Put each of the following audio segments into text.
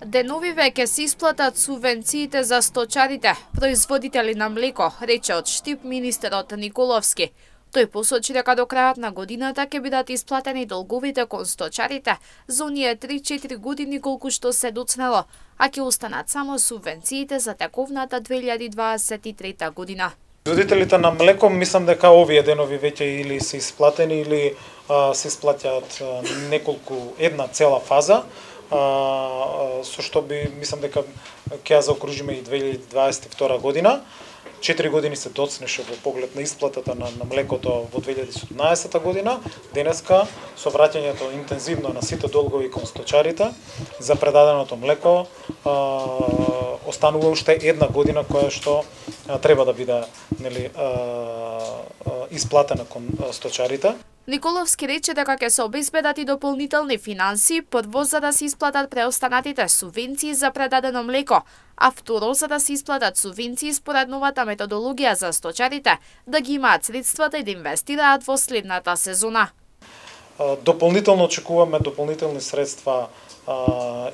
Деновиве ќе се исплатат субвенциите за сточарите, производители на млеко, рече од Штип министерот Николовски. Тој посочи дека до крајот на годината ќе бидат исплатени долговите кон сточарите за оние 3-4 години колку што се доцнело, а ќе останат само субвенциите за тековната 2023 година. Производителите на млеко, мислам дека овие денови веќе или се исплатени или се исплатјат една цела фаза, со што би, мислам дека ќе ја заокружиме и 2022 година. 4 години се доцнеше во поглед на исплатата на млекото во 2017 година. Денеска, со враќањето интензивно на сите долгови кон сточарите за предаденото млеко, останува уште една година која што треба да биде исплатена кон сточарите. Николовски рече дека ќе се обезбедат и дополнителни финанси, прво за да се исплатат преостанатите субвенции за предадено млеко, а второ за да се исплатат субвенции според новата методологија за сточарите, да ги имаат средствата и да инвестираат во следната сезона. Дополнително очекуваме дополнителни средства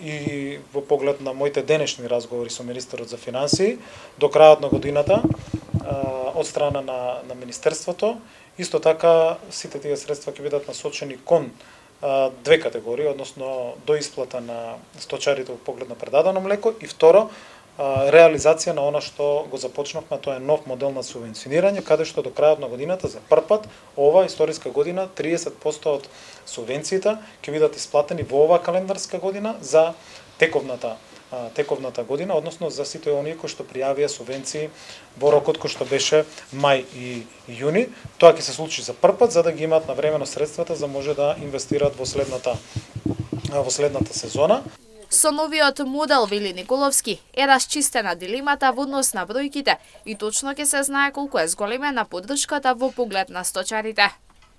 и во поглед на моите денешни разговори со министерот за финансии до крајот на годината од страна на министерството. Исто така, сите тие средства ќе бидат насочени кон две категории, односно до исплата на сточарите во поглед на предадено млеко и второ, реализација на она што го започнавме, тоа е нов модел на субвенционирање, каде што до крајот на годината за прв пат, ова историска година, 30% од субвенциите ќе бидат исплатени во оваа календарска година за тековната година, односно за сите оние кои што пријавија субвенции во рокот кој што беше мај и јуни. Тоа ќе се случи за прв пат за да ги имаат навремено средствата за може да инвестираат во следната сезона. Со новиот модел, вели Николовски, е расчистена дилемата во однос на бројките и точно ќе се знае колку е зголемена поддршката во поглед на сточарите.